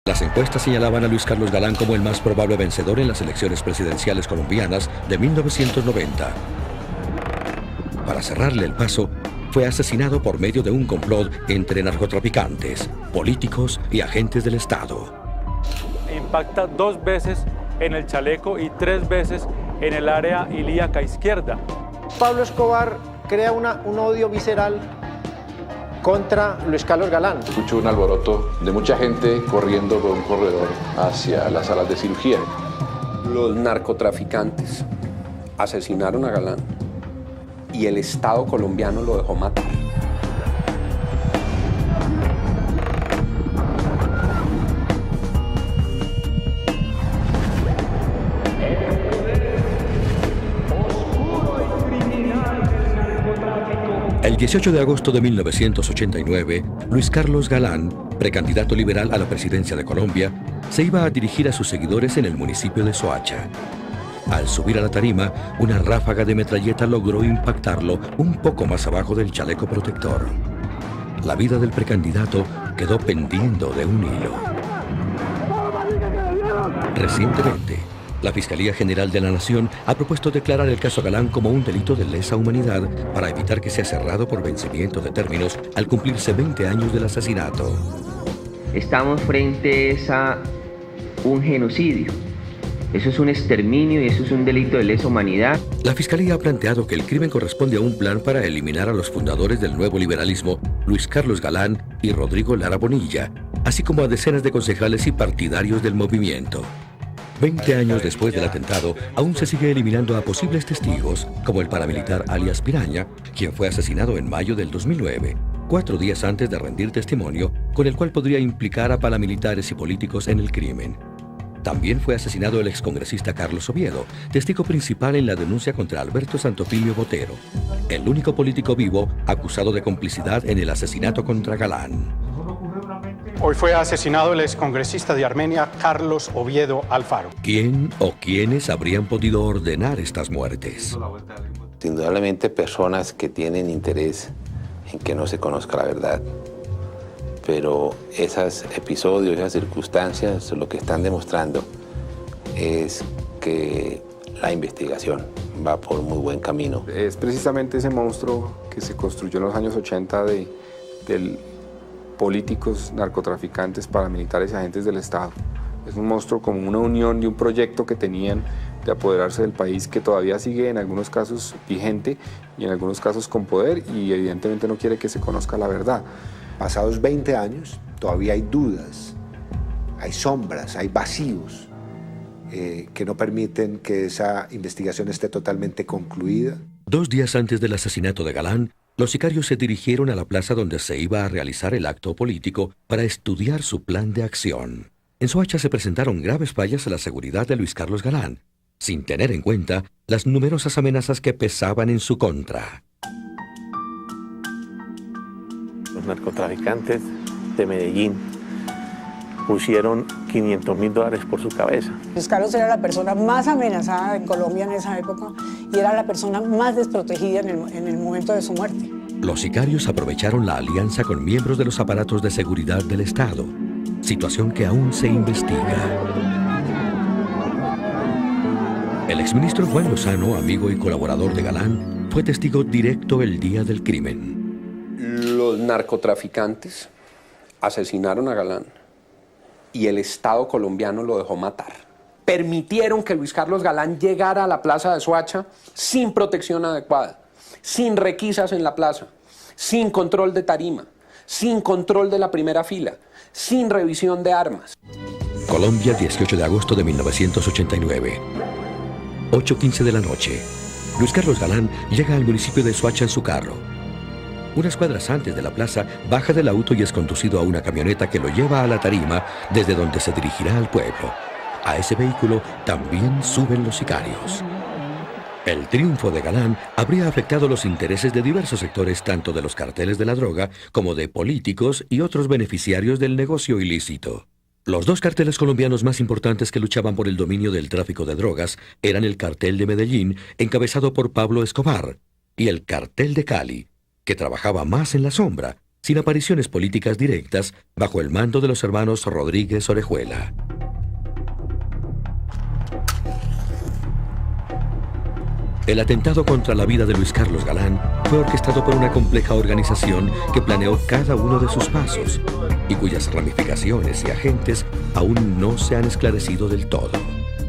Las encuestas señalaban a Luis Carlos Galán como el más probable vencedor en las elecciones presidenciales colombianas de 1990. Para cerrarle el paso, fue asesinado por medio de un complot entre narcotraficantes, políticos y agentes del Estado. Impacta 2 veces en el chaleco y 3 veces en el área ilíaca izquierda. Pablo Escobar crea un odio visceral contra Luis Carlos Galán. Escucho un alboroto de mucha gente corriendo por un corredor hacia las salas de cirugía. Los narcotraficantes asesinaron a Galán y el Estado colombiano lo dejó matar. El 18 de agosto de 1989, Luis Carlos Galán, precandidato liberal a la presidencia de Colombia, se iba a dirigir a sus seguidores en el municipio de Soacha. Al subir a la tarima, una ráfaga de metralleta logró impactarlo un poco más abajo del chaleco protector. La vida del precandidato quedó pendiendo de un hilo. Recientemente, la Fiscalía General de la Nación ha propuesto declarar el caso Galán como un delito de lesa humanidad para evitar que sea cerrado por vencimiento de términos al cumplirse 20 años del asesinato. Estamos frente a un genocidio. Eso es un exterminio y eso es un delito de lesa humanidad. La Fiscalía ha planteado que el crimen corresponde a un plan para eliminar a los fundadores del nuevo liberalismo, Luis Carlos Galán y Rodrigo Lara Bonilla, así como a decenas de concejales y partidarios del movimiento. 20 años después del atentado, aún se sigue eliminando a posibles testigos, como el paramilitar alias Piraña, quien fue asesinado en mayo del 2009, 4 días antes de rendir testimonio, con el cual podría implicar a paramilitares y políticos en el crimen. También fue asesinado el excongresista Carlos Oviedo, testigo principal en la denuncia contra Alberto Santofimio Botero, el único político vivo acusado de complicidad en el asesinato contra Galán. Hoy fue asesinado el excongresista de Armenia, Carlos Oviedo Alfaro. ¿Quién o quiénes habrían podido ordenar estas muertes? Indudablemente personas que tienen interés en que no se conozca la verdad. Pero esos episodios, esas circunstancias, lo que están demostrando es que la investigación va por muy buen camino. Es precisamente ese monstruo que se construyó en los años 80 de políticos, narcotraficantes, paramilitares y agentes del Estado. Es un monstruo como una unión de un proyecto que tenían de apoderarse del país que todavía sigue en algunos casos vigente y en algunos casos con poder y evidentemente no quiere que se conozca la verdad. Pasados 20 años todavía hay dudas, hay sombras, hay vacíos que no permiten que esa investigación esté totalmente concluida. 2 días antes del asesinato de Galán, los sicarios se dirigieron a la plaza donde se iba a realizar el acto político para estudiar su plan de acción. En Soacha se presentaron graves fallas a la seguridad de Luis Carlos Galán, sin tener en cuenta las numerosas amenazas que pesaban en su contra. Los narcotraficantes de Medellín pusieron $500.000 por su cabeza. Luis Carlos era la persona más amenazada en Colombia en esa época y era la persona más desprotegida en el momento de su muerte. Los sicarios aprovecharon la alianza con miembros de los aparatos de seguridad del Estado, situación que aún se investiga. El exministro Juan Lozano, amigo y colaborador de Galán, fue testigo directo el día del crimen. Los narcotraficantes asesinaron a Galán y el Estado colombiano lo dejó matar. Permitieron que Luis Carlos Galán llegara a la plaza de Soacha sin protección adecuada, sin requisas en la plaza, sin control de tarima, sin control de la primera fila, sin revisión de armas. Colombia, 18 de agosto de 1989. 8:15 de la noche. Luis Carlos Galán llega al municipio de Soacha en su carro. Unas cuadras antes de la plaza, baja del auto y es conducido a una camioneta que lo lleva a la tarima, desde donde se dirigirá al pueblo. A ese vehículo también suben los sicarios. El triunfo de Galán habría afectado los intereses de diversos sectores, tanto de los carteles de la droga como de políticos y otros beneficiarios del negocio ilícito. Los 2 carteles colombianos más importantes que luchaban por el dominio del tráfico de drogas eran el cartel de Medellín, encabezado por Pablo Escobar, y el cartel de Cali, que trabajaba más en la sombra, sin apariciones políticas directas, bajo el mando de los hermanos Rodríguez Orejuela. El atentado contra la vida de Luis Carlos Galán fue orquestado por una compleja organización que planeó cada uno de sus pasos y cuyas ramificaciones y agentes aún no se han esclarecido del todo.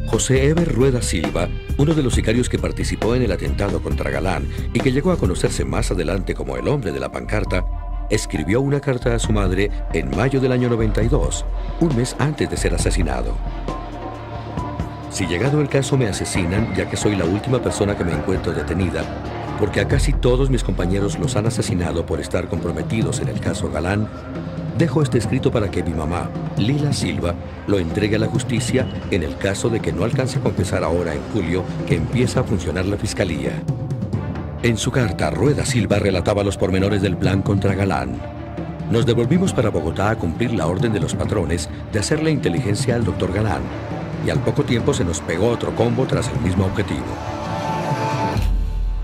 José Eber Rueda Silva, uno de los sicarios que participó en el atentado contra Galán y que llegó a conocerse más adelante como el hombre de la pancarta, escribió una carta a su madre en mayo del año 92, un mes antes de ser asesinado. Si llegado el caso me asesinan, ya que soy la última persona que me encuentro detenida, porque a casi todos mis compañeros los han asesinado por estar comprometidos en el caso Galán, dejo este escrito para que mi mamá, Lila Silva, lo entregue a la justicia en el caso de que no alcance a confesar ahora en julio que empieza a funcionar la fiscalía. En su carta, Rueda Silva relataba los pormenores del plan contra Galán. Nos devolvimos para Bogotá a cumplir la orden de los patrones de hacerle inteligencia al doctor Galán, y al poco tiempo se nos pegó otro combo tras el mismo objetivo.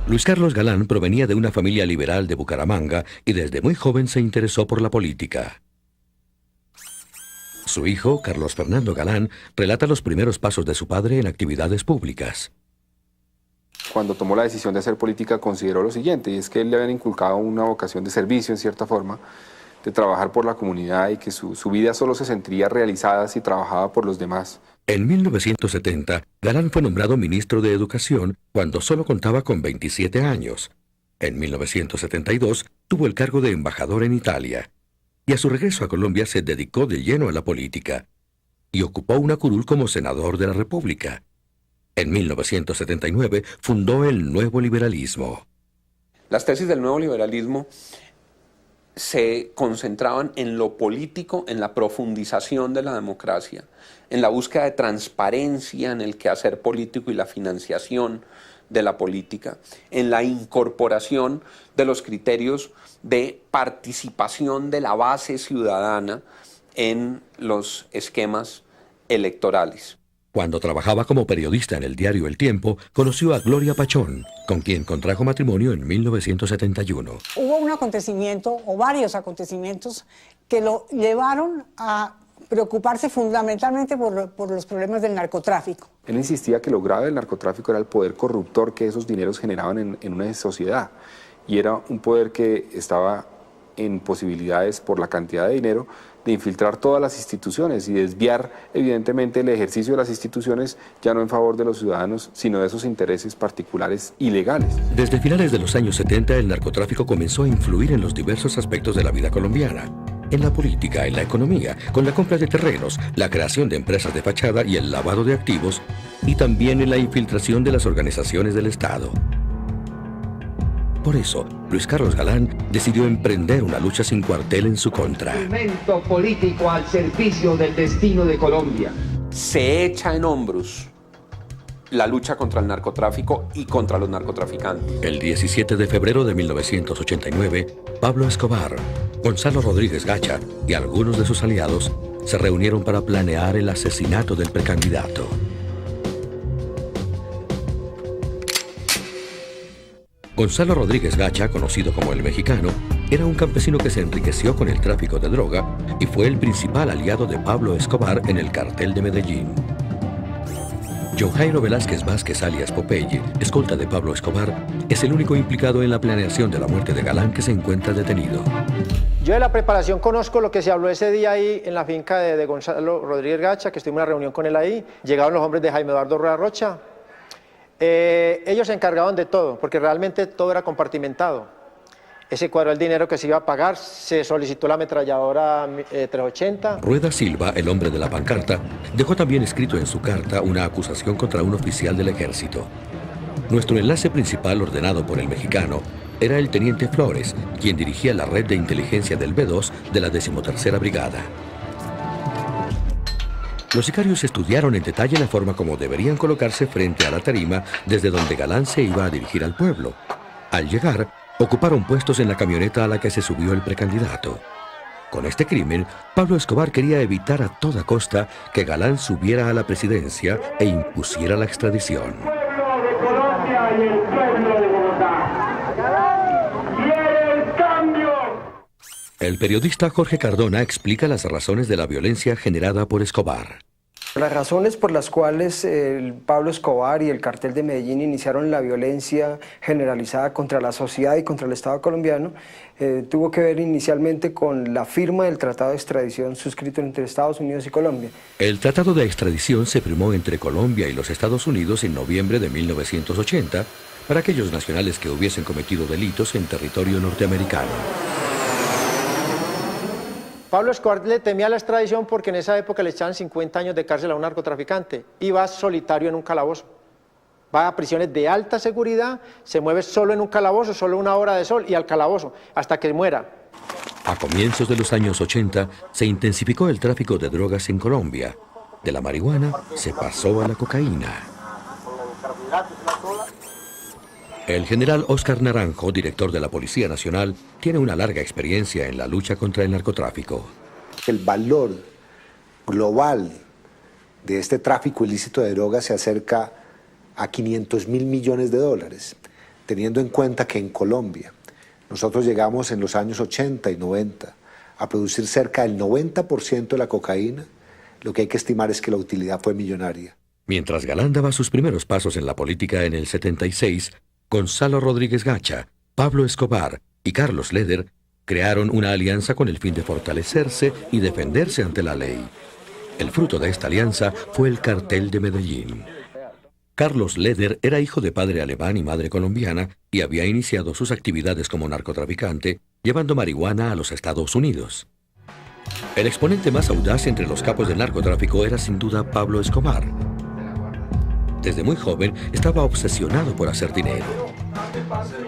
Luis Carlos Galán provenía de una familia liberal de Bucaramanga y desde muy joven se interesó por la política. Su hijo, Carlos Fernando Galán, relata los primeros pasos de su padre en actividades públicas. Cuando tomó la decisión de hacer política consideró lo siguiente, y es que él le habían inculcado una vocación de servicio en cierta forma, de trabajar por la comunidad y que su vida solo se sentiría realizada si trabajaba por los demás. En 1970, Galán fue nombrado ministro de Educación cuando solo contaba con 27 años. En 1972 tuvo el cargo de embajador en Italia. Y a su regreso a Colombia se dedicó de lleno a la política. Y ocupó una curul como senador de la República. En 1979 fundó el Nuevo Liberalismo. Las tesis del Nuevo Liberalismo se concentraban en lo político, en la profundización de la democracia, en la búsqueda de transparencia en el quehacer político y la financiación de la política, en la incorporación de los criterios de participación de la base ciudadana en los esquemas electorales. Cuando trabajaba como periodista en el diario El Tiempo, conoció a Gloria Pachón, con quien contrajo matrimonio en 1971. Hubo un acontecimiento, o varios acontecimientos, que lo llevaron a preocuparse fundamentalmente por los problemas del narcotráfico. Él insistía que lo grave del narcotráfico era el poder corruptor que esos dineros generaban en una sociedad. Y era un poder que estaba en posibilidades, por la cantidad de dinero, de infiltrar todas las instituciones y desviar evidentemente el ejercicio de las instituciones ya no en favor de los ciudadanos, sino de esos intereses particulares ilegales. Desde finales de los años 70 el narcotráfico comenzó a influir en los diversos aspectos de la vida colombiana. En la política, en la economía, con la compra de terrenos, la creación de empresas de fachada y el lavado de activos, y también en la infiltración de las organizaciones del Estado. Por eso, Luis Carlos Galán decidió emprender una lucha sin cuartel en su contra. Instrumento político al servicio del destino de Colombia. Se echa en hombros la lucha contra el narcotráfico y contra los narcotraficantes. El 17 de febrero de 1989, Pablo Escobar, Gonzalo Rodríguez Gacha y algunos de sus aliados se reunieron para planear el asesinato del precandidato. Gonzalo Rodríguez Gacha, conocido como el Mexicano, era un campesino que se enriqueció con el tráfico de droga y fue el principal aliado de Pablo Escobar en el cartel de Medellín. John Jairo Velázquez Vázquez alias Popeye, escolta de Pablo Escobar, es el único implicado en la planeación de la muerte de Galán que se encuentra detenido. Yo de la preparación conozco lo que se habló ese día ahí en la finca de Gonzalo Rodríguez Gacha, que estuvimos en una reunión con él ahí. Llegaron los hombres de Jaime Eduardo Rueda Rocha. Ellos se encargaban de todo, porque realmente todo era compartimentado. Ese cuadro del dinero que se iba a pagar, se solicitó la ametralladora 380. Rueda Silva, el hombre de la pancarta, dejó también escrito en su carta una acusación contra un oficial del ejército. Nuestro enlace principal, ordenado por el Mexicano, era el teniente Flores, quien dirigía la red de inteligencia del B2 de la 13ª Brigada. Los sicarios estudiaron en detalle la forma como deberían colocarse frente a la tarima desde donde Galán se iba a dirigir al pueblo. Al llegar, ocuparon puestos en la camioneta a la que se subió el precandidato. Con este crimen, Pablo Escobar quería evitar a toda costa que Galán subiera a la presidencia e impusiera la extradición. El pueblo de Colombia y el pueblo de Bogotá quiere el cambio. El periodista Jorge Cardona explica las razones de la violencia generada por Escobar. Las razones por las cuales Pablo Escobar y el cartel de Medellín iniciaron la violencia generalizada contra la sociedad y contra el Estado colombiano tuvo que ver inicialmente con la firma del Tratado de Extradición suscrito entre Estados Unidos y Colombia. El Tratado de Extradición se firmó entre Colombia y los Estados Unidos en noviembre de 1980 para aquellos nacionales que hubiesen cometido delitos en territorio norteamericano. Pablo Escobar le temía la extradición porque en esa época le echaban 50 años de cárcel a un narcotraficante y va solitario en un calabozo. Va a prisiones de alta seguridad, se mueve solo en un calabozo, solo una hora de sol y al calabozo, hasta que muera. A comienzos de los años 80 se intensificó el tráfico de drogas en Colombia. De la marihuana se pasó a la cocaína. El general Oscar Naranjo, director de la Policía Nacional, tiene una larga experiencia en la lucha contra el narcotráfico. El valor global de este tráfico ilícito de drogas se acerca a 500.000 millones de dólares, teniendo en cuenta que en Colombia nosotros llegamos en los años 80 y 90 a producir cerca del 90% de la cocaína. Lo que hay que estimar es que la utilidad fue millonaria. Mientras Galán daba sus primeros pasos en la política en el 76, Gonzalo Rodríguez Gacha, Pablo Escobar y Carlos Leder crearon una alianza con el fin de fortalecerse y defenderse ante la ley. El fruto de esta alianza fue el cartel de Medellín. Carlos Leder era hijo de padre alemán y madre colombiana y había iniciado sus actividades como narcotraficante llevando marihuana a los Estados Unidos. El exponente más audaz entre los capos del narcotráfico era sin duda Pablo Escobar. Desde muy joven estaba obsesionado por hacer dinero.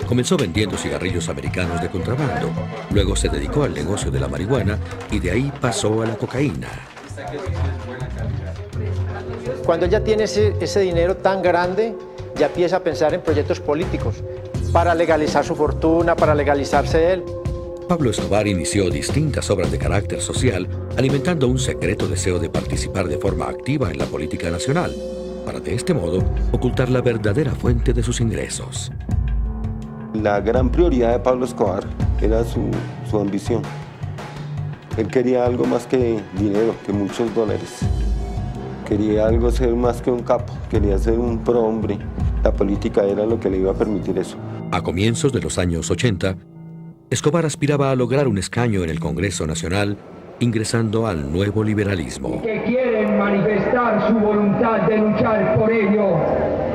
Comenzó vendiendo cigarrillos americanos de contrabando, luego se dedicó al negocio de la marihuana y de ahí pasó a la cocaína. Cuando ya tiene ese dinero tan grande, ya empieza a pensar en proyectos políticos para legalizar su fortuna, para legalizarse él. Pablo Escobar inició distintas obras de carácter social, alimentando un secreto deseo de participar de forma activa en la política nacional, para de este modo ocultar la verdadera fuente de sus ingresos. La gran prioridad de Pablo Escobar era su ambición. Él quería algo más que dinero, que muchos dólares. Quería algo ser más que un capo, quería ser un prohombre. La política era lo que le iba a permitir eso. A comienzos de los años 80, Escobar aspiraba a lograr un escaño en el Congreso Nacional, ingresando al nuevo liberalismo. Que quieren manifestar su voluntad de luchar por ello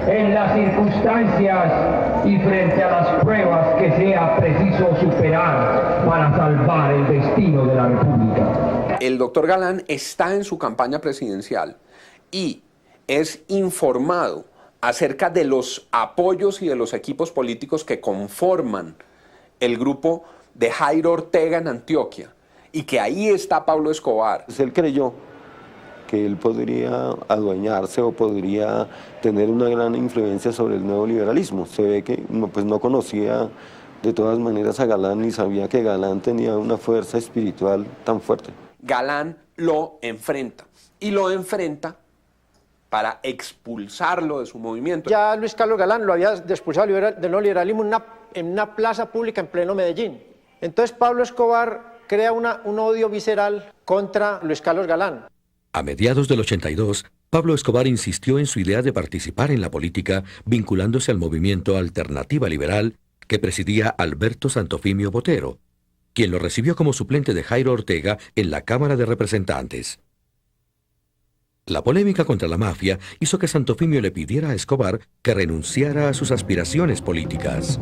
en las circunstancias y frente a las pruebas que sea preciso superar para salvar el destino de la República. El doctor Galán está en su campaña presidencial y es informado acerca de los apoyos y de los equipos políticos que conforman el grupo de Jairo Ortega en Antioquia, y que ahí está Pablo Escobar. Pues él creyó que él podría adueñarse o podría tener una gran influencia sobre el nuevo liberalismo. Se ve que pues no conocía de todas maneras a Galán ni sabía que Galán tenía una fuerza espiritual tan fuerte. Galán lo enfrenta, y lo enfrenta para expulsarlo de su movimiento. Ya Luis Carlos Galán lo había expulsado del neoliberalismo en una plaza pública en pleno Medellín. Entonces Pablo Escobar crea un odio visceral contra Luis Carlos Galán. A mediados del 82, Pablo Escobar insistió en su idea de participar en la política, vinculándose al movimiento Alternativa Liberal que presidía Alberto Santofimio Botero, quien lo recibió como suplente de Jairo Ortega en la Cámara de Representantes. La polémica contra la mafia hizo que Santofimio le pidiera a Escobar que renunciara a sus aspiraciones políticas.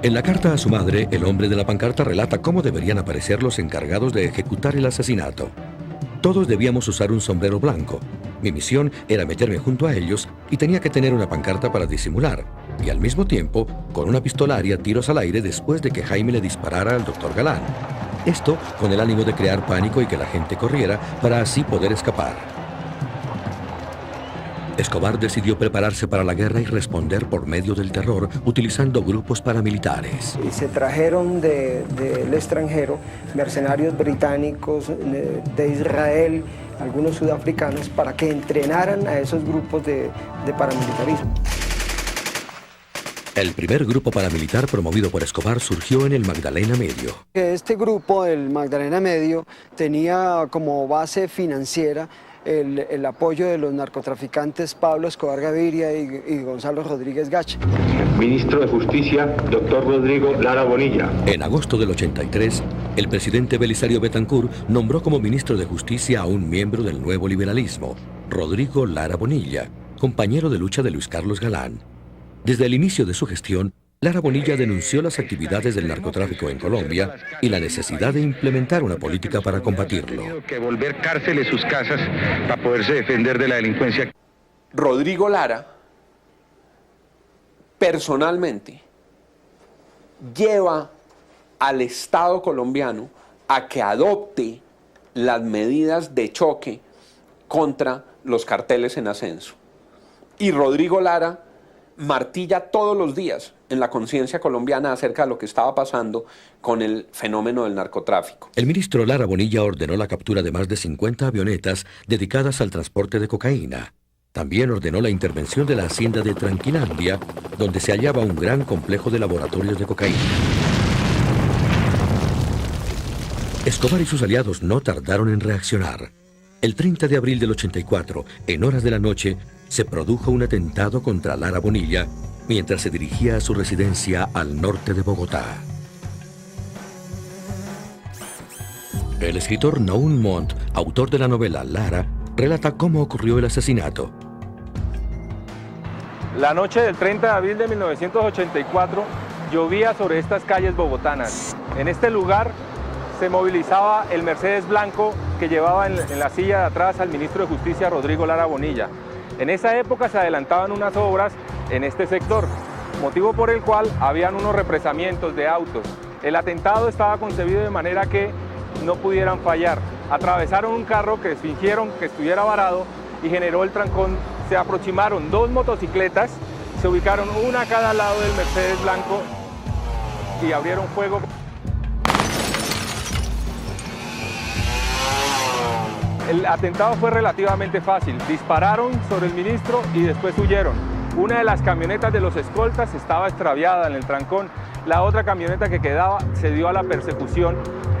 En la carta a su madre, el hombre de la pancarta relata cómo deberían aparecer los encargados de ejecutar el asesinato. Todos debíamos usar un sombrero blanco. Mi misión era meterme junto a ellos y tenía que tener una pancarta para disimular, y al mismo tiempo, con una pistola haría tiros al aire después de que Jaime le disparara al doctor Galán. Esto con el ánimo de crear pánico y que la gente corriera para así poder escapar. Escobar decidió prepararse para la guerra y responder por medio del terror, utilizando grupos paramilitares. Y se trajeron del extranjero mercenarios británicos, de Israel, algunos sudafricanos, para que entrenaran a esos grupos de paramilitarismo. El primer grupo paramilitar promovido por Escobar surgió en el Magdalena Medio. Este grupo, el Magdalena Medio, tenía como base financiera el apoyo de los narcotraficantes Pablo Escobar Gaviria y Gonzalo Rodríguez Gacha. Ministro de Justicia, doctor Rodrigo Lara Bonilla. En agosto del 83, el presidente Belisario Betancur nombró como ministro de Justicia a un miembro del nuevo liberalismo, Rodrigo Lara Bonilla, compañero de lucha de Luis Carlos Galán. Desde el inicio de su gestión, Lara Bonilla denunció las actividades del narcotráfico en Colombia y la necesidad de implementar una política para combatirlo. Que volver cárceles sus casas para poderse defender de la delincuencia. Rodrigo Lara, personalmente, lleva al Estado colombiano a que adopte las medidas de choque contra los carteles en ascenso. Y Rodrigo Lara martilla todos los días en la conciencia colombiana acerca de lo que estaba pasando con el fenómeno del narcotráfico. El ministro Lara Bonilla ordenó la captura de más de 50 avionetas dedicadas al transporte de cocaína. También ordenó la intervención de la hacienda de Tranquilandia, donde se hallaba un gran complejo de laboratorios de cocaína. Escobar y sus aliados no tardaron en reaccionar. El 30 de abril del 84, en horas de la noche, se produjo un atentado contra Lara Bonilla mientras se dirigía a su residencia al norte de Bogotá. El escritor Naum Montt, autor de la novela Lara, relata cómo ocurrió el asesinato. La noche del 30 de abril de 1984 llovía sobre estas calles bogotanas. En este lugar se movilizaba el Mercedes blanco que llevaba en la silla de atrás al ministro de Justicia Rodrigo Lara Bonilla. En esa época se adelantaban unas obras en este sector, motivo por el cual habían unos represamientos de autos. El atentado estaba concebido de manera que no pudieran fallar. Atravesaron un carro que fingieron que estuviera varado y generó el trancón. Se aproximaron dos motocicletas, se ubicaron una a cada lado del Mercedes blanco y abrieron fuego. El atentado fue relativamente fácil. Dispararon sobre el ministro y después huyeron. Una de las camionetas de los escoltas estaba extraviada en el trancón. La otra camioneta que quedaba se dio a la persecución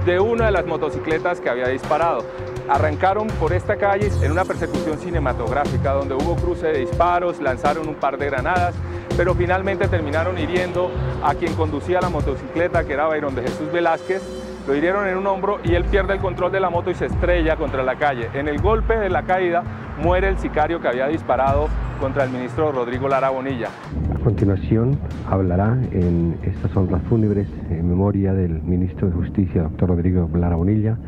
de una de las motocicletas que había disparado. Arrancaron por esta calle en una persecución cinematográfica donde hubo cruce de disparos, lanzaron un par de granadas, pero finalmente terminaron hiriendo a quien conducía la motocicleta, que era Byron de Jesús Velázquez. Lo hirieron en un hombro y él pierde el control de la moto y se estrella contra la calle. En el golpe de la caída muere el sicario que había disparado contra el ministro Rodrigo Lara Bonilla. A continuación hablará en estas honras fúnebres en memoria del ministro de Justicia, doctor Rodrigo Lara Bonilla,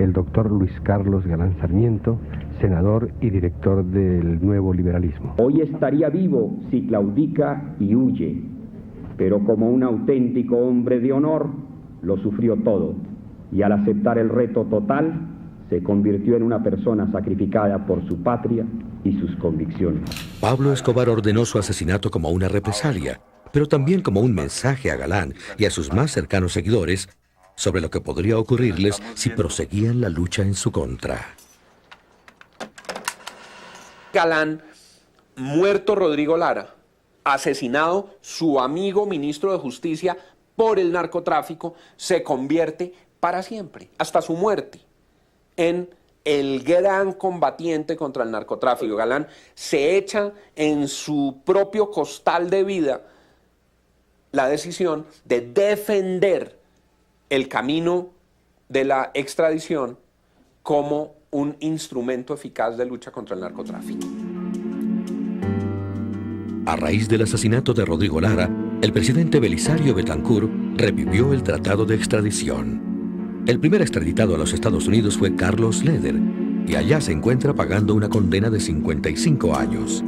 el doctor Luis Carlos Galán Sarmiento, senador y director del Nuevo Liberalismo. Hoy estaría vivo si claudica y huye, pero como un auténtico hombre de honor, lo sufrió todo y al aceptar el reto total se convirtió en una persona sacrificada por su patria y sus convicciones. Pablo Escobar ordenó su asesinato como una represalia, pero también como un mensaje a Galán y a sus más cercanos seguidores sobre lo que podría ocurrirles si proseguían la lucha en su contra. Galán, muerto Rodrigo Lara, asesinado su amigo ministro de Justicia por el narcotráfico, se convierte para siempre, hasta su muerte, en el gran combatiente contra el narcotráfico. Galán se echa en su propio costal de vida la decisión de defender el camino de la extradición como un instrumento eficaz de lucha contra el narcotráfico. A raíz del asesinato de Rodrigo Lara, el presidente Belisario Betancur revivió el tratado de extradición. El primer extraditado a los Estados Unidos fue Carlos Leder, y allá se encuentra pagando una condena de 55 años.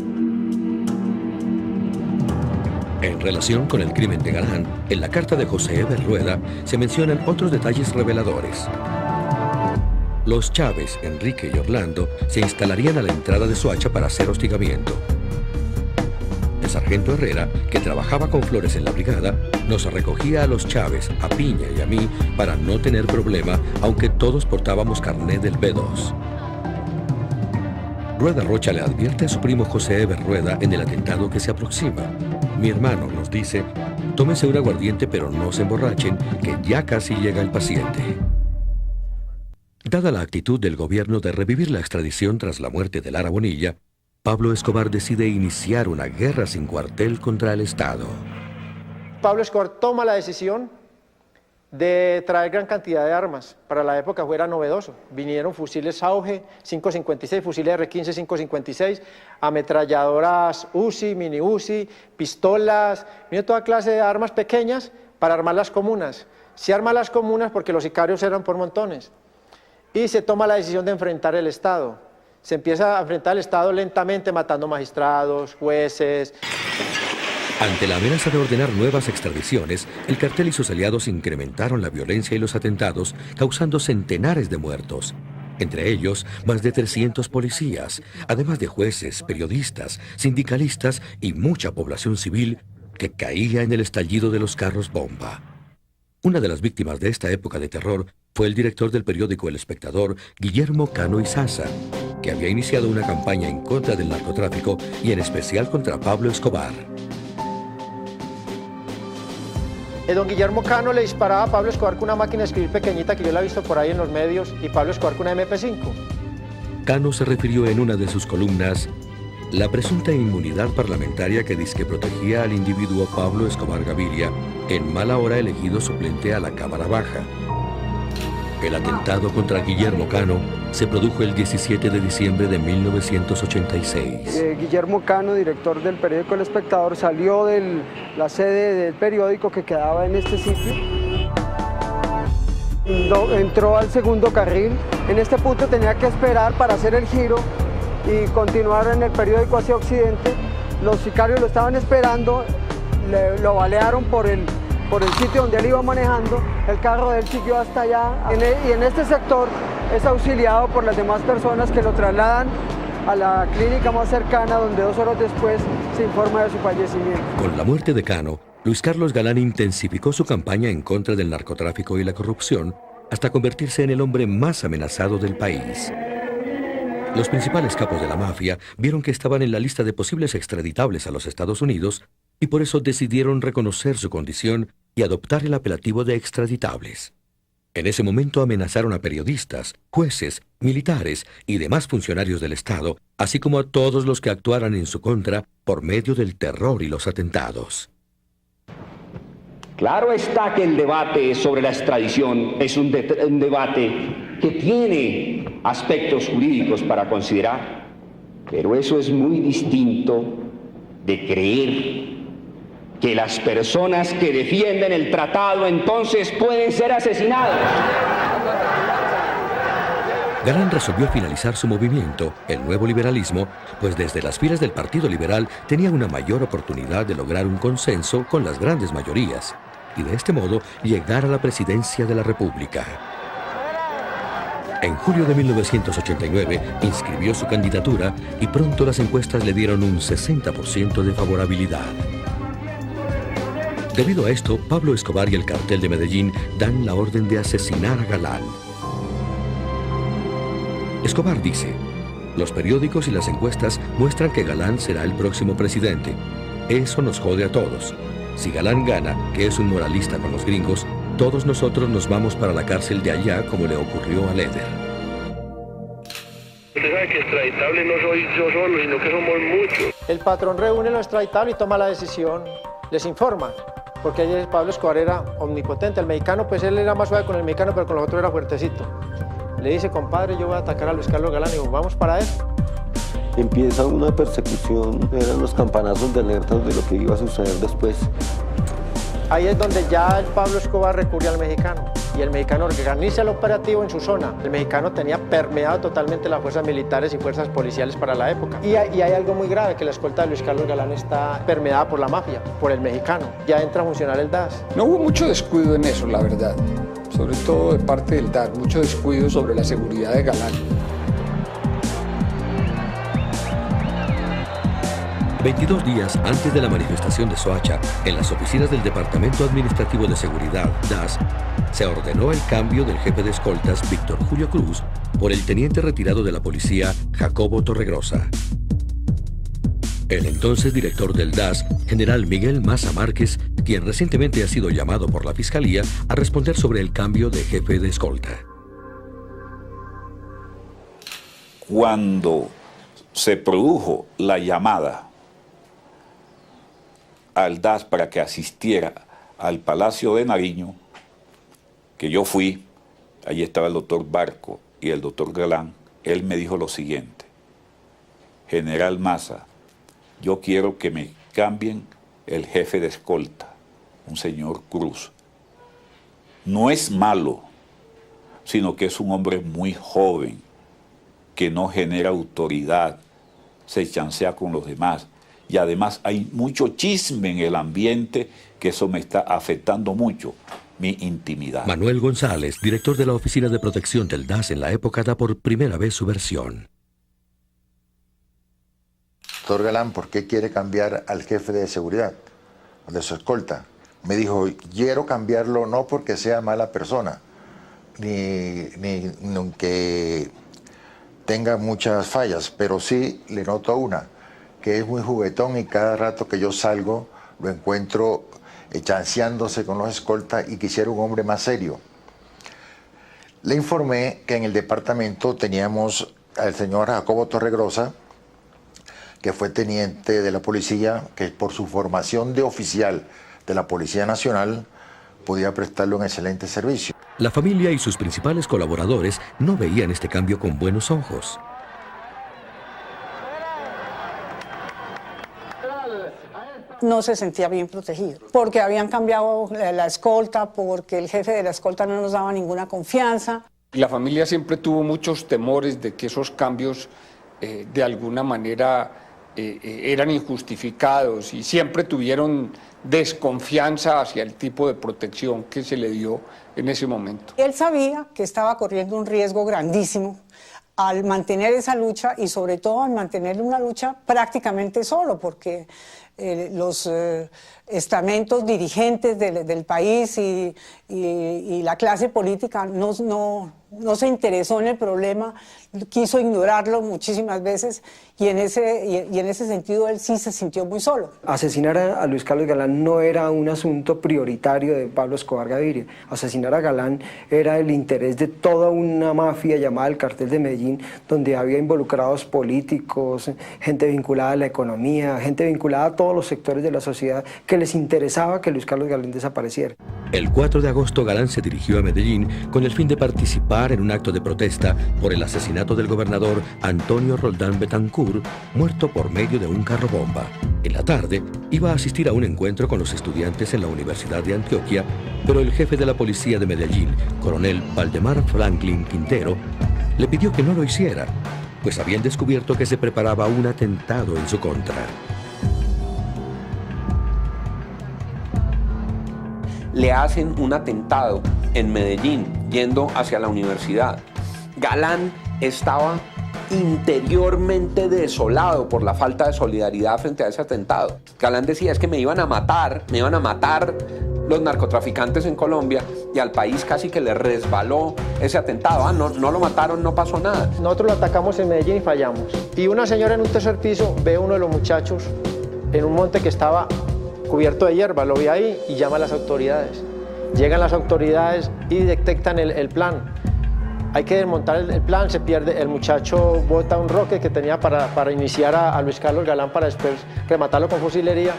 En relación con el crimen de Galán, en la carta de José Eber Rueda se mencionan otros detalles reveladores. Los Chávez, Enrique y Orlando se instalarían a la entrada de Soacha para hacer hostigamiento. El sargento Herrera, que trabajaba con Flores en la brigada, nos recogía a los Chávez, a Piña y a mí para no tener problema, aunque todos portábamos carnet del B2. Rueda Rocha le advierte a su primo José Eber Rueda en el atentado que se aproxima. Mi hermano, los dice: tómense un aguardiente pero no se emborrachen, que ya casi llega el paciente. Dada la actitud del gobierno de revivir la extradición tras la muerte de Lara Bonilla, Pablo Escobar decide iniciar una guerra sin cuartel contra el Estado. Pablo Escobar toma la decisión de traer gran cantidad de armas. Para la época fuera novedoso. Vinieron fusiles Auge 5.56, fusiles R15 5.56, ametralladoras UCI, mini UCI, pistolas, vino toda clase de armas pequeñas para armar las comunas. Se arman las comunas porque los sicarios eran por montones. Y se toma la decisión de enfrentar el Estado. Se empieza a enfrentar el Estado lentamente, matando magistrados, jueces. Ante la amenaza de ordenar nuevas extradiciones, el cartel y sus aliados incrementaron la violencia y los atentados, causando centenares de muertos. Entre ellos, más de 300 policías, además de jueces, periodistas, sindicalistas y mucha población civil que caía en el estallido de los carros bomba. Una de las víctimas de esta época de terror fue el director del periódico El Espectador, Guillermo Cano Izaza, que había iniciado una campaña en contra del narcotráfico y en especial contra Pablo Escobar. Don Guillermo Cano le disparaba a Pablo Escobar con una máquina de escribir pequeñita que yo la he visto por ahí en los medios, y Pablo Escobar con una MP5. Cano se refirió en una de sus columnas la presunta inmunidad parlamentaria que dizque protegía al individuo Pablo Escobar Gaviria, en mala hora elegido suplente a la Cámara Baja. El atentado contra Guillermo Cano se produjo el 17 de diciembre de 1986. Guillermo Cano, director del periódico El Espectador, salió de la sede del periódico que quedaba en este sitio. Entró al segundo carril. En este punto tenía que esperar para hacer el giro y continuar en el periódico hacia Occidente. Los sicarios lo estaban esperando, lo balearon por el sitio donde él iba manejando. El carro de él siguió hasta allá y en este sector es auxiliado por las demás personas que lo trasladan a la clínica más cercana, donde 2 horas después se informa de su fallecimiento. Con la muerte de Cano, Luis Carlos Galán intensificó su campaña en contra del narcotráfico y la corrupción hasta convertirse en el hombre más amenazado del país. Los principales capos de la mafia vieron que estaban en la lista de posibles extraditables a los Estados Unidos y por eso decidieron reconocer su condición y adoptar el apelativo de extraditables. En ese momento amenazaron a periodistas, jueces, militares y demás funcionarios del Estado, así como a todos los que actuaran en su contra por medio del terror y los atentados. Claro está que el debate sobre la extradición es un debate que tiene aspectos jurídicos para considerar, pero eso es muy distinto de creer que las personas que defienden el tratado entonces pueden ser asesinadas. Galán resolvió finalizar su movimiento, el Nuevo Liberalismo, pues desde las filas del Partido Liberal tenía una mayor oportunidad de lograr un consenso con las grandes mayorías y de este modo llegar a la presidencia de la República. En julio de 1989 inscribió su candidatura y pronto las encuestas le dieron un 60% de favorabilidad. Debido a esto, Pablo Escobar y el cartel de Medellín dan la orden de asesinar a Galán. Escobar dice: los periódicos y las encuestas muestran que Galán será el próximo presidente. Eso nos jode a todos. Si Galán gana, que es un moralista con los gringos, todos nosotros nos vamos para la cárcel de allá, como le ocurrió a Leder. Usted sabe que extraditable no soy yo solo, sino que somos muchos. El patrón reúne los extraditables y toma la decisión, les informa, porque Pablo Escobar era omnipotente. El mexicano, pues él era más suave con el mexicano, pero con los otros era fuertecito. Le dice: compadre, yo voy a atacar a Luis Carlos Galán, y digo: vamos para eso. Empieza una persecución, eran los campanazos de alerta de lo que iba a suceder después. Ahí es donde ya el Pablo Escobar recurre al mexicano, y el mexicano organiza el operativo en su zona. El mexicano tenía permeado totalmente las fuerzas militares y fuerzas policiales para la época. Y hay algo muy grave, que la escolta de Luis Carlos Galán está permeada por la mafia, por el mexicano. Ya entra a funcionar el DAS. No hubo mucho descuido en eso, la verdad. Sobre todo de parte del DAS, mucho descuido sobre la seguridad de Galán. 22 días antes de la manifestación de Soacha, en las oficinas del Departamento Administrativo de Seguridad, DAS, se ordenó el cambio del jefe de escoltas, Víctor Julio Cruz, por el teniente retirado de la policía, Jacobo Torregrosa. El entonces director del DAS, general Miguel Maza Márquez, quien recientemente ha sido llamado por la Fiscalía a responder sobre el cambio de jefe de escolta. Cuando se produjo la llamada al DAS para que asistiera al Palacio de Nariño, que yo fui, allí estaba el doctor Barco y el doctor Galán, él me dijo lo siguiente: General Maza, yo quiero que me cambien el jefe de escolta, un señor Cruz. No es malo, sino que es un hombre muy joven, que no genera autoridad, se chancea con los demás. Y además hay mucho chisme en el ambiente que eso me está afectando mucho mi intimidad. Manuel González, director de la Oficina de Protección del DAS en la época, da por primera vez su versión. Doctor Galán, ¿por qué quiere cambiar al jefe de seguridad, de su escolta? Me dijo, quiero cambiarlo no porque sea mala persona, ni que tenga muchas fallas, pero sí le noto una, que es muy juguetón y cada rato que yo salgo lo encuentro chanceándose con los escoltas y quisiera un hombre más serio. Le informé que en el departamento teníamos al señor Jacobo Torregrosa, que fue teniente de la policía, que por su formación de oficial de la Policía Nacional podía prestarle un excelente servicio. La familia y sus principales colaboradores no veían este cambio con buenos ojos. No se sentía bien protegido, porque habían cambiado la escolta, porque el jefe de la escolta no nos daba ninguna confianza. La familia siempre tuvo muchos temores de que esos cambios de alguna manera eran injustificados y siempre tuvieron desconfianza hacia el tipo de protección que se le dio en ese momento. Él sabía que estaba corriendo un riesgo grandísimo al mantener esa lucha y sobre todo al mantener una lucha prácticamente solo, porque los estamentos dirigentes del país y la clase política no se interesó en el problema, quiso ignorarlo muchísimas veces y en ese sentido él sí se sintió muy solo. Asesinar a Luis Carlos Galán no era un asunto prioritario de Pablo Escobar Gaviria. Asesinar a Galán era el interés de toda una mafia llamada el Cartel de Medellín, donde había involucrados políticos, gente vinculada a la economía, gente vinculada a todos los sectores de la sociedad que les interesaba que Luis Carlos Galán desapareciera. El 4 de agosto Galán se dirigió a Medellín con el fin de participar en un acto de protesta por el asesinato del gobernador Antonio Roldán Betancourt, muerto por medio de un carro bomba. En la tarde iba a asistir a un encuentro con los estudiantes en la Universidad de Antioquia, pero el jefe de la policía de Medellín, coronel Valdemar Franklin Quintero, le pidió que no lo hiciera, pues habían descubierto que se preparaba un atentado en su contra. Le hacen un atentado en Medellín, yendo hacia la universidad. Galán estaba interiormente desolado por la falta de solidaridad frente a ese atentado. Galán decía, es que me iban a matar los narcotraficantes en Colombia, y al país casi que le resbaló ese atentado. No lo mataron, no pasó nada. Nosotros lo atacamos en Medellín y fallamos. Y una señora en un tercer piso ve a uno de los muchachos en un monte que estaba cubierto de hierba, lo ve ahí y llama a las autoridades. Llegan las autoridades y detectan el plan. Hay que desmontar el plan, se pierde, el muchacho bota un roque que tenía para iniciar a Luis Carlos Galán para después rematarlo con fusilería.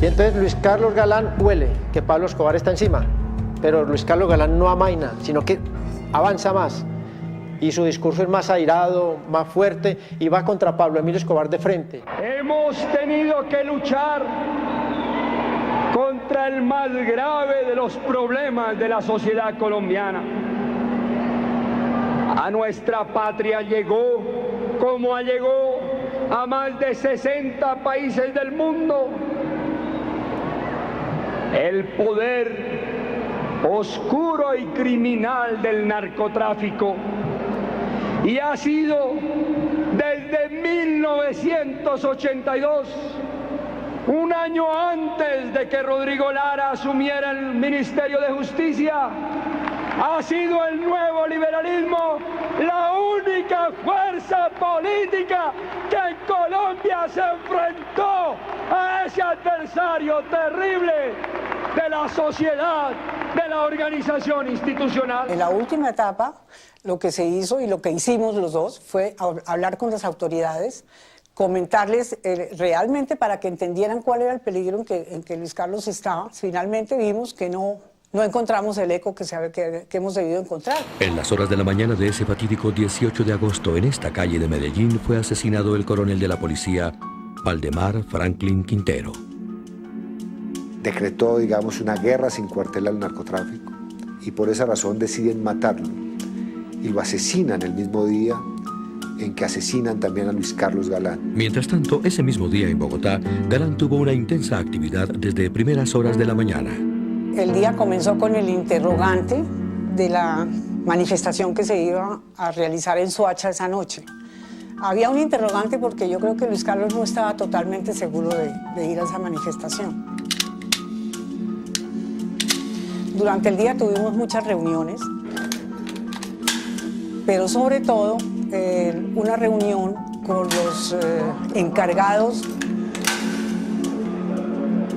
Y entonces Luis Carlos Galán huele que Pablo Escobar está encima, pero Luis Carlos Galán no amaina, sino que avanza más. Y su discurso es más airado, más fuerte, y va contra Pablo Emilio Escobar de frente. Hemos tenido que luchar contra el más grave de los problemas de la sociedad colombiana. A nuestra patria llegó, como llegó a más de 60 países del mundo, el poder oscuro y criminal del narcotráfico. Y ha sido desde 1982, un año antes de que Rodrigo Lara asumiera el Ministerio de Justicia, ha sido el nuevo liberalismo la única fuerza política que en Colombia Colombia se enfrentó a ese adversario terrible de la sociedad, de la organización institucional. En la última etapa, lo que se hizo y lo que hicimos los dos fue hablar con las autoridades, comentarles realmente para que entendieran cuál era el peligro en que Luis Carlos estaba. Finalmente vimos que no encontramos el eco que hemos debido encontrar. En las horas de la mañana de ese fatídico 18 de agosto, en esta calle de Medellín, fue asesinado el coronel de la policía, Valdemar Franklin Quintero. Decretó, digamos, una guerra sin cuartel al narcotráfico y por esa razón deciden matarlo y lo asesinan el mismo día en que asesinan también a Luis Carlos Galán. Mientras tanto, ese mismo día en Bogotá, Galán tuvo una intensa actividad desde primeras horas de la mañana. El día comenzó con el interrogante de la manifestación que se iba a realizar en Soacha esa noche. Había un interrogante porque yo creo que Luis Carlos no estaba totalmente seguro de ir a esa manifestación. Durante el día tuvimos muchas reuniones, pero sobre todo una reunión con los encargados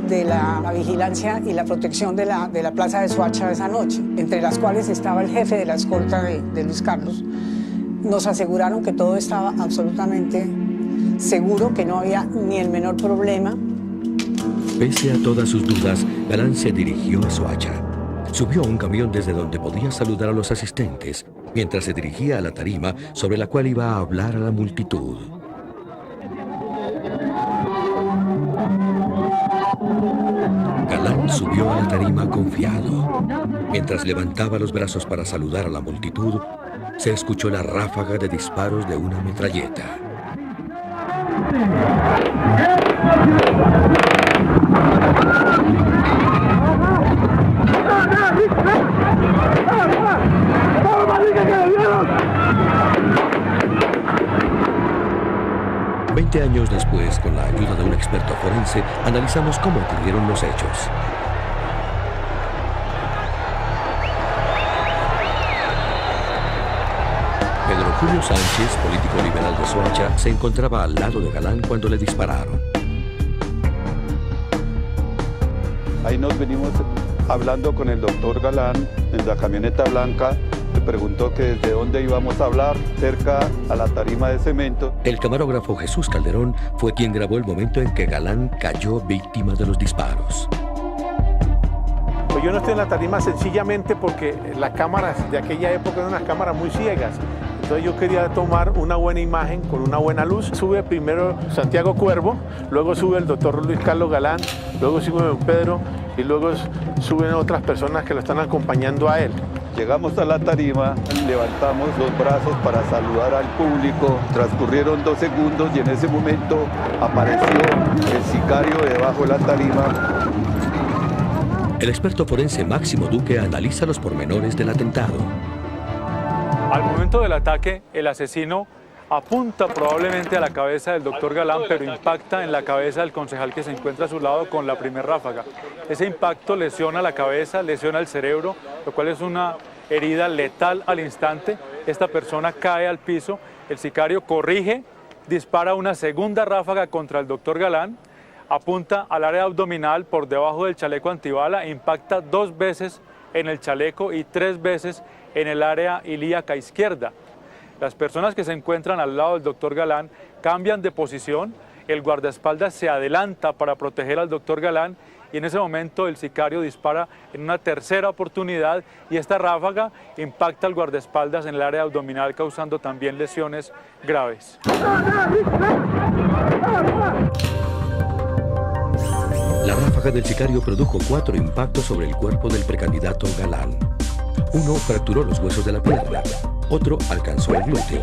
de la vigilancia y la protección de la plaza de Soacha esa noche, entre las cuales estaba el jefe de la escolta de Luis Carlos. Nos aseguraron que todo estaba absolutamente seguro, que no había ni el menor problema. Pese a todas sus dudas, Galán se dirigió a Soacha. Subió a un camión desde donde podía saludar a los asistentes, mientras se dirigía a la tarima sobre la cual iba a hablar a la multitud. Galán subió a la tarima confiado. Mientras levantaba los brazos para saludar a la multitud, se escuchó la ráfaga de disparos de una metralleta. Veinte años después, con la ayuda de un experto forense, analizamos cómo ocurrieron los hechos. Pedro Julio Sánchez, político liberal de Soacha, se encontraba al lado de Galán cuando le dispararon. Ahí nos venimos hablando con el doctor Galán en la camioneta blanca. Me preguntó que desde dónde íbamos a hablar, cerca a la tarima de cemento. El camarógrafo Jesús Calderón fue quien grabó el momento en que Galán cayó víctima de los disparos. Pues yo no estoy en la tarima sencillamente porque las cámaras de aquella época eran unas cámaras muy ciegas. Entonces yo quería tomar una buena imagen con una buena luz. Sube primero Santiago Cuervo, luego sube el doctor Luis Carlos Galán, luego sube don Pedro y luego suben otras personas que lo están acompañando a él. Llegamos a la tarima, levantamos los brazos para saludar al público. Transcurrieron 2 segundos y en ese momento apareció el sicario debajo de la tarima. El experto forense Máximo Duque analiza los pormenores del atentado. Al momento del ataque, el asesino apunta probablemente a la cabeza del doctor Galán, pero impacta en la cabeza del concejal que se encuentra a su lado con la primera ráfaga. Ese impacto lesiona la cabeza, lesiona el cerebro, lo cual es una herida letal al instante. Esta persona cae al piso, el sicario corrige, dispara una segunda ráfaga contra el doctor Galán, apunta al área abdominal por debajo del chaleco antibala, impacta 2 veces en el chaleco y 3 veces en el área ilíaca izquierda. Las personas que se encuentran al lado del doctor Galán cambian de posición, el guardaespaldas se adelanta para proteger al doctor Galán y en ese momento el sicario dispara en una tercera oportunidad y esta ráfaga impacta al guardaespaldas en el área abdominal causando también lesiones graves. La ráfaga del sicario produjo 4 impactos sobre el cuerpo del precandidato Galán. Uno fracturó los huesos de la pierna, otro alcanzó el glúteo,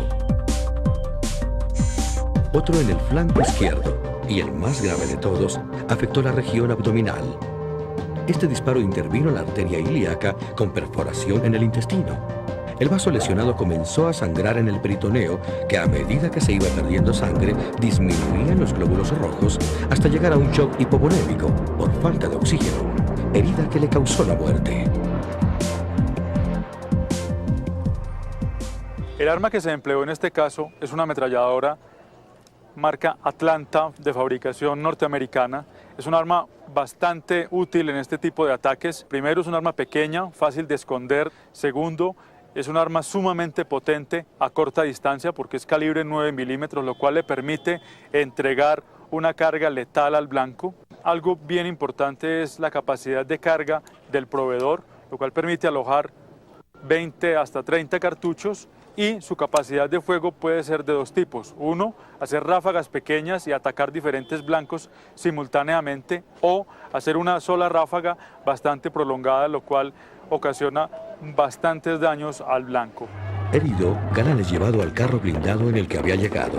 otro en el flanco izquierdo y el más grave de todos afectó la región abdominal. Este disparo intervino en la arteria ilíaca con perforación en el intestino. El vaso lesionado comenzó a sangrar en el peritoneo, que a medida que se iba perdiendo sangre, disminuían los glóbulos rojos hasta llegar a un shock hipovolémico por falta de oxígeno, herida que le causó la muerte. El arma que se empleó en este caso es una ametralladora marca Atlanta de fabricación norteamericana. Es un arma bastante útil en este tipo de ataques. Primero, es un arma pequeña, fácil de esconder. Segundo, es un arma sumamente potente a corta distancia porque es calibre 9 milímetros, lo cual le permite entregar una carga letal al blanco. Algo bien importante es la capacidad de carga del proveedor, lo cual permite alojar 20 hasta 30 cartuchos, y su capacidad de fuego puede ser de dos tipos. Uno, hacer ráfagas pequeñas y atacar diferentes blancos simultáneamente, o hacer una sola ráfaga bastante prolongada, lo cual ocasiona bastantes daños al blanco. Herido, Galán es llevado al carro blindado en el que había llegado.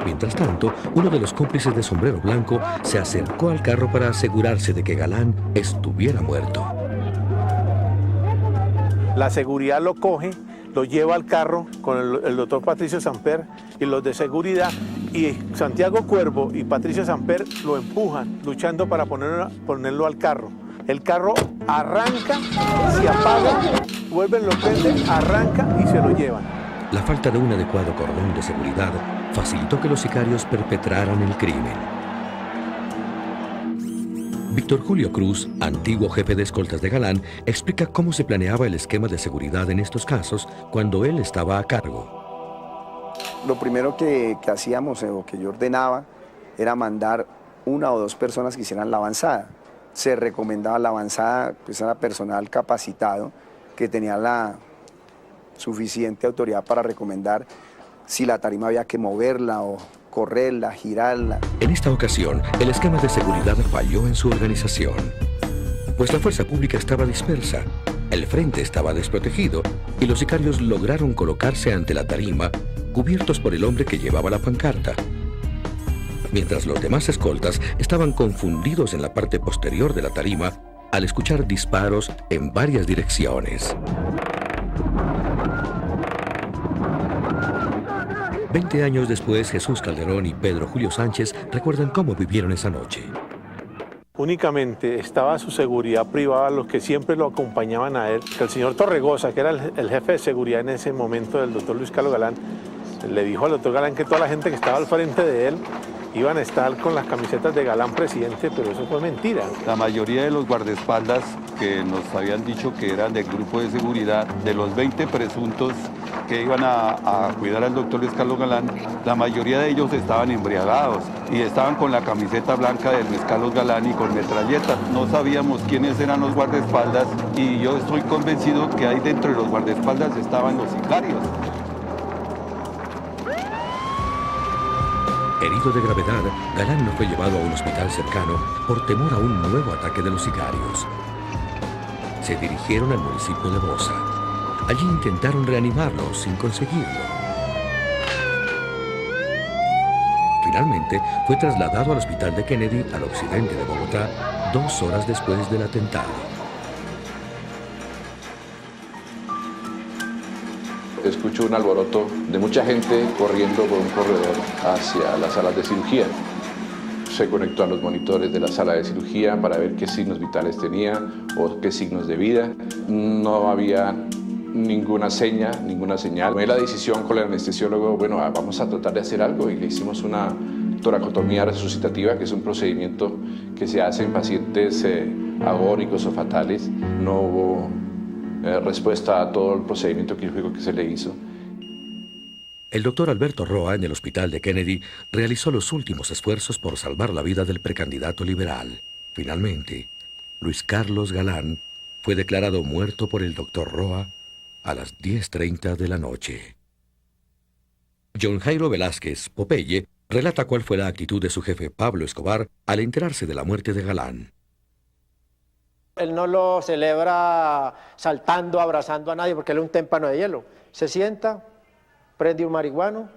Mientras tanto, uno de los cómplices de Sombrero Blanco se acercó al carro para asegurarse de que Galán estuviera muerto. La seguridad lo coge, lo lleva al carro con el doctor Patricio Samper y los de seguridad, y Santiago Cuervo y Patricio Samper lo empujan, luchando para ponerlo al carro. El carro arranca, se apaga, vuelven, lo prenden, arranca y se lo llevan. La falta de un adecuado cordón de seguridad facilitó que los sicarios perpetraran el crimen. Víctor Julio Cruz, antiguo jefe de escoltas de Galán, explica cómo se planeaba el esquema de seguridad en estos casos cuando él estaba a cargo. Lo primero que hacíamos o que yo ordenaba era mandar una o dos personas que hicieran la avanzada. Se recomendaba la avanzada, pues era personal capacitado que tenía la suficiente autoridad para recomendar si la tarima había que moverla o correrla, girarla. En esta ocasión, el esquema de seguridad falló en su organización, pues la fuerza pública estaba dispersa, el frente estaba desprotegido y los sicarios lograron colocarse ante la tarima, cubiertos por el hombre que llevaba la pancarta. Mientras los demás escoltas estaban confundidos en la parte posterior de la tarima al escuchar disparos en varias direcciones. 20 años después, Jesús Calderón y Pedro Julio Sánchez recuerdan cómo vivieron esa noche. Únicamente estaba su seguridad privada, los que siempre lo acompañaban a él. El señor Torregosa, que era el jefe de seguridad en ese momento del doctor Luis Carlos Galán, le dijo al doctor Galán que toda la gente que estaba al frente de él iban a estar con las camisetas de Galán presidente, pero eso fue mentira. La mayoría de los guardaespaldas que nos habían dicho que eran del grupo de seguridad, de los 20 presuntos que iban a cuidar al doctor Luis Carlos Galán, la mayoría de ellos estaban embriagados y estaban con la camiseta blanca de Luis Carlos Galán y con metralletas. No sabíamos quiénes eran los guardaespaldas y yo estoy convencido que ahí dentro de los guardaespaldas estaban los sicarios. Herido de gravedad, Galán no fue llevado a un hospital cercano por temor a un nuevo ataque de los sicarios. Se dirigieron al municipio de Bosa. Allí intentaron reanimarlo sin conseguirlo. Finalmente, fue trasladado al hospital de Kennedy, al occidente de Bogotá, 2 horas después del atentado. Escucho un alboroto de mucha gente corriendo por un corredor hacia las salas de cirugía. Se conectó a los monitores de la sala de cirugía para ver qué signos vitales tenía o qué signos de vida. No había ninguna señal. Tomé la decisión con el anestesiólogo, bueno, vamos a tratar de hacer algo, y le hicimos una toracotomía resucitativa, que es un procedimiento que se hace en pacientes agónicos o fatales. No hubo respuesta a todo el procedimiento quirúrgico que se le hizo. El doctor Alberto Roa, en el hospital de Kennedy, realizó los últimos esfuerzos por salvar la vida del precandidato liberal. Finalmente, Luis Carlos Galán fue declarado muerto por el doctor Roa a las 10:30 de la noche. John Jairo Velázquez, Popeye, relata cuál fue la actitud de su jefe Pablo Escobar al enterarse de la muerte de Galán. Él no lo celebra saltando, abrazando a nadie, porque él es un témpano de hielo. Se sienta, prende un marihuano,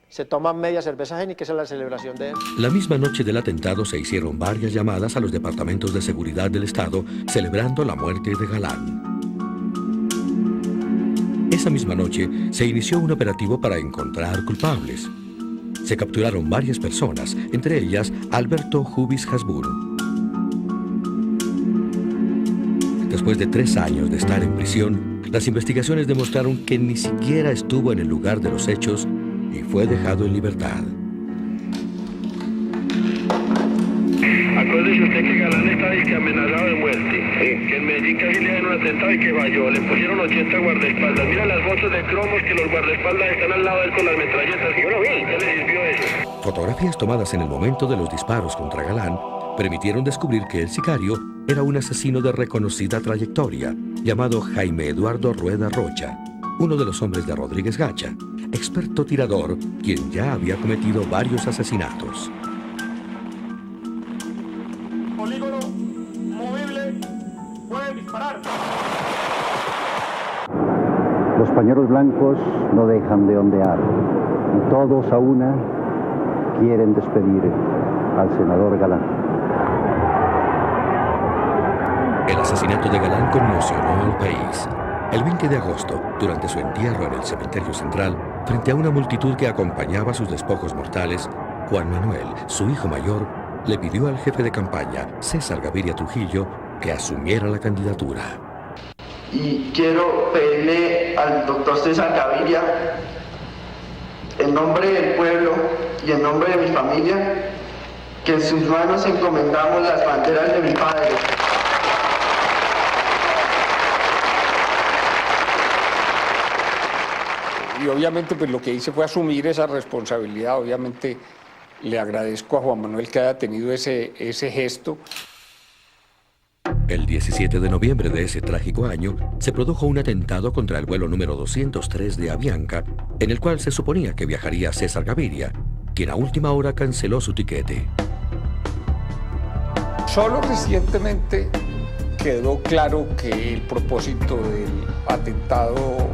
se toman media cerveza Heineken, que esa es la celebración de él. La misma noche del atentado se hicieron varias llamadas a los departamentos de seguridad del Estado celebrando la muerte de Galán. Esa misma noche se inició un operativo para encontrar culpables. Se capturaron varias personas, entre ellas Alberto Jubis Hasbun. Después de 3 años de estar en prisión, las investigaciones demostraron que ni siquiera estuvo en el lugar de los hechos y fue dejado en libertad. usted que Galán está que amenazado de muerte? Que en Medellín casi le dieron un atentado y que falló. Le pusieron 80 guardaespaldas. Mira las fotos de cromos que los guardaespaldas están al lado de él con las metralletas. Yo lo vi. ¿Qué le sirvió eso? Fotografías tomadas en el momento de los disparos contra Galán permitieron descubrir que el sicario era un asesino de reconocida trayectoria, llamado Jaime Eduardo Rueda Rocha, uno de los hombres de Rodríguez Gacha, experto tirador, quien ya había cometido varios asesinatos. Polígono movible, puede disparar. Los pañuelos blancos no dejan de ondear y todos a una quieren despedir al senador Galán. El asesinato de Galán conmocionó al país. El 20 de agosto, durante su entierro en el cementerio central, frente a una multitud que acompañaba sus despojos mortales, Juan Manuel, su hijo mayor, le pidió al jefe de campaña, César Gaviria Trujillo, que asumiera la candidatura. Y quiero pedirle al doctor César Gaviria, en nombre del pueblo y en nombre de mi familia, que en sus manos encomendamos las banderas de mi padre. Y obviamente pues lo que hice fue asumir esa responsabilidad. Obviamente le agradezco a Juan Manuel que haya tenido ese gesto. El 17 de noviembre de ese trágico año se produjo un atentado contra el vuelo número 203 de Avianca, en el cual se suponía que viajaría César Gaviria, quien a última hora canceló su tiquete. Solo recientemente quedó claro que el propósito del atentado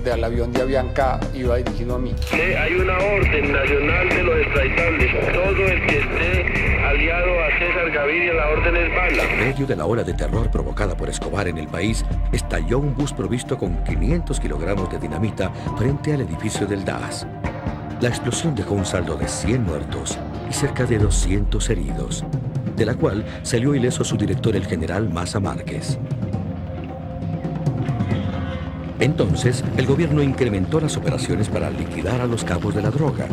del avión de Avianca iba dirigido a mí. Hay una orden nacional de los extraditables. Todo el que esté aliado a César Gaviria, la orden es bala. En medio de la ola de terror provocada por Escobar en el país, estalló un bus provisto con 500 kilogramos de dinamita frente al edificio del DAS. La explosión dejó un saldo de 100 muertos y cerca de 200 heridos, de la cual salió ileso su director, el general Maza Márquez. Entonces, el gobierno incrementó las operaciones para liquidar a los capos de la droga.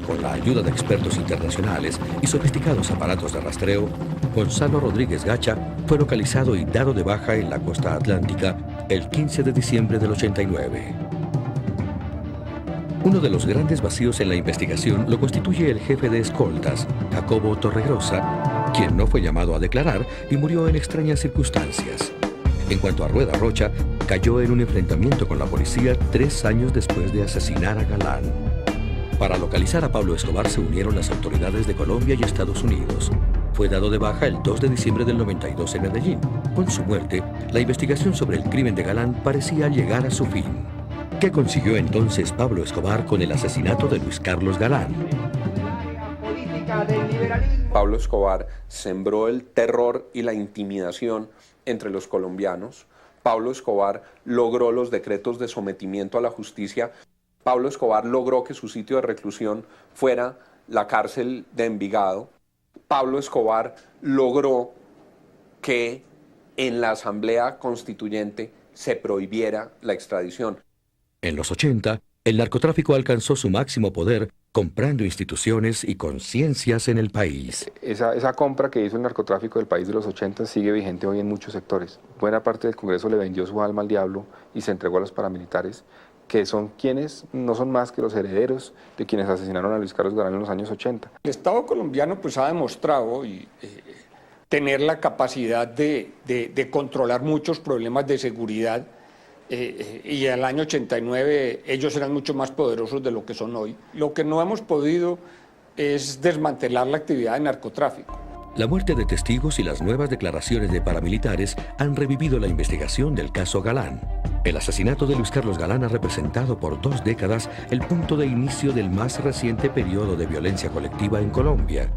Con la ayuda de expertos internacionales y sofisticados aparatos de rastreo, Gonzalo Rodríguez Gacha fue localizado y dado de baja en la costa atlántica el 15 de diciembre del 89. Uno de los grandes vacíos en la investigación lo constituye el jefe de escoltas, Jacobo Torregrosa, quien no fue llamado a declarar y murió en extrañas circunstancias. En cuanto a Rueda Rocha, cayó en un enfrentamiento con la policía 3 años después de asesinar a Galán. Para localizar a Pablo Escobar se unieron las autoridades de Colombia y Estados Unidos. Fue dado de baja el 2 de diciembre del 92 en Medellín. Con su muerte, la investigación sobre el crimen de Galán parecía llegar a su fin. ¿Qué consiguió entonces Pablo Escobar con el asesinato de Luis Carlos Galán? Pablo Escobar sembró el terror y la intimidación entre los colombianos. Pablo Escobar logró los decretos de sometimiento a la justicia. Pablo Escobar logró que su sitio de reclusión fuera la cárcel de Envigado. Pablo Escobar logró que en la Asamblea Constituyente se prohibiera la extradición. En los 80, el narcotráfico alcanzó su máximo poder, comprando instituciones y conciencias en el país. Esa compra que hizo el narcotráfico del país de los 80 sigue vigente hoy en muchos sectores. Buena parte del Congreso le vendió su alma al diablo y se entregó a los paramilitares, que son quienes no son más que los herederos de quienes asesinaron a Luis Carlos Galán en los años 80. El Estado colombiano pues ha demostrado tener la capacidad de controlar muchos problemas de seguridad. Y en el año 89 ellos eran mucho más poderosos de lo que son hoy. Lo que no hemos podido es desmantelar la actividad de narcotráfico. La muerte de testigos y las nuevas declaraciones de paramilitares han revivido la investigación del caso Galán. El asesinato de Luis Carlos Galán ha representado por 2 décadas el punto de inicio del más reciente periodo de violencia colectiva en Colombia.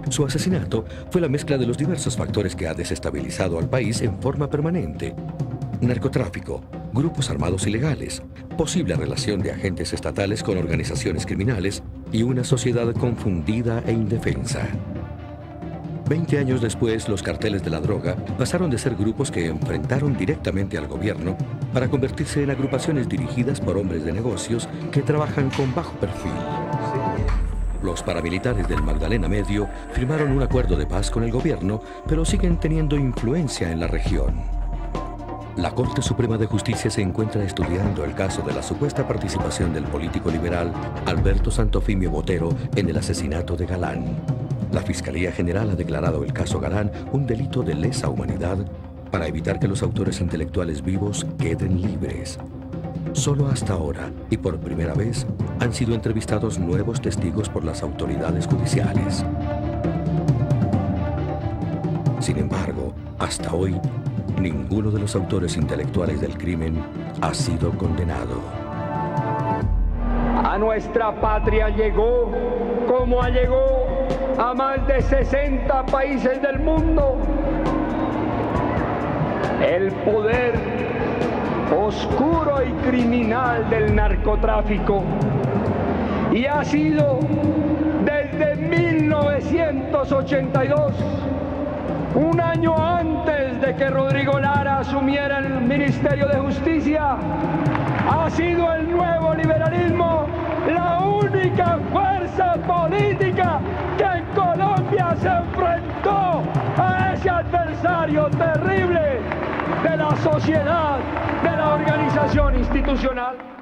Su asesinato fue la mezcla de los diversos factores que ha desestabilizado al país en forma permanente. Narcotráfico, grupos armados ilegales, posible relación de agentes estatales con organizaciones criminales y una sociedad confundida e indefensa. 20 años después, los carteles de la droga pasaron de ser grupos que enfrentaron directamente al gobierno para convertirse en agrupaciones dirigidas por hombres de negocios que trabajan con bajo perfil. Los paramilitares del Magdalena Medio firmaron un acuerdo de paz con el gobierno, pero siguen teniendo influencia en la región. La Corte Suprema de Justicia se encuentra estudiando el caso de la supuesta participación del político liberal Alberto Santofimio Botero en el asesinato de Galán. La Fiscalía General ha declarado el caso Galán un delito de lesa humanidad para evitar que los autores intelectuales vivos queden libres. Solo hasta ahora, y por primera vez, han sido entrevistados nuevos testigos por las autoridades judiciales. Sin embargo, hasta hoy, ninguno de los autores intelectuales del crimen ha sido condenado. A nuestra patria llegó, como llegó a más de 60 países del mundo, el poder oscuro y criminal del narcotráfico, y ha sido desde 1982, un año antes de que Rodrigo Lara asumiera el Ministerio de Justicia, ha sido el nuevo liberalismo la única fuerza política que en Colombia se enfrentó a ese adversario terrible de la sociedad, de la organización institucional.